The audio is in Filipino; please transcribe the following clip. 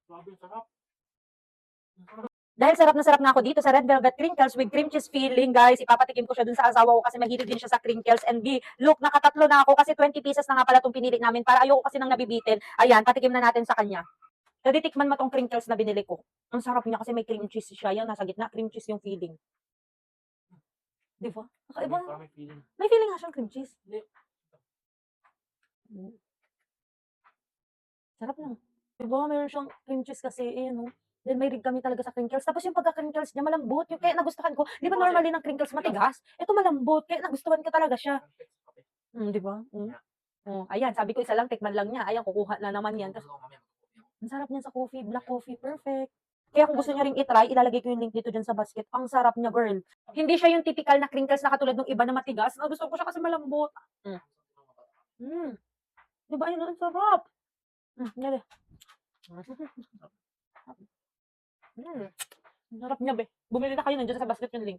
Grabe, sarap. Dahil sarap na ako dito sa red velvet crinkles with cream cheese filling, guys. Ipapatikim ko siya dun sa asawa ko kasi mahilig din siya sa crinkles. And look, nakatatlo na ako kasi 20 pieces na nga pala itong pinili namin para ayoko kasi nang nabibitin. Ayan, patikim na natin sa kanya. Jadi tikman mo tong crinkles na binili ko. Ang sarap niya kasi may cream cheese siya. Yan, nasa gitna, cream cheese yung filling. Di ba? Kakaiba. Parang may feeling. May feeling nga siyang cream cheese. Hindi. Sarap lang. Di ba? Meron siyang cream cheese kasi, eh, no? Then may rig kami talaga sa crinkles. Tapos yung pagka-crinkles niya malambot. Yung kaya nagustuhan ko. Di ba normally ng crinkles matigas? Ito malambot. Kaya nagustuhan ko talaga siya. Di ba? Oh, ayan, sabi ko isa lang, tikman lang niya. Ayan, kukuha na naman yan. Tapos, ang sarap niya sa coffee. Black coffee. Perfect. Kaya kung gusto niya ring itry, ilalagay ko yung link dito dyan sa basket. Ang sarap niya, girl. Hindi siya yung typical na crinkles na katulad ng iba na matigas. Gusto ko siya kasi malambot. Di ba? Ayun, ang sarap. Dali. Ang sarap niya, be. Bumili na kayo nandiyan sa basket yung link.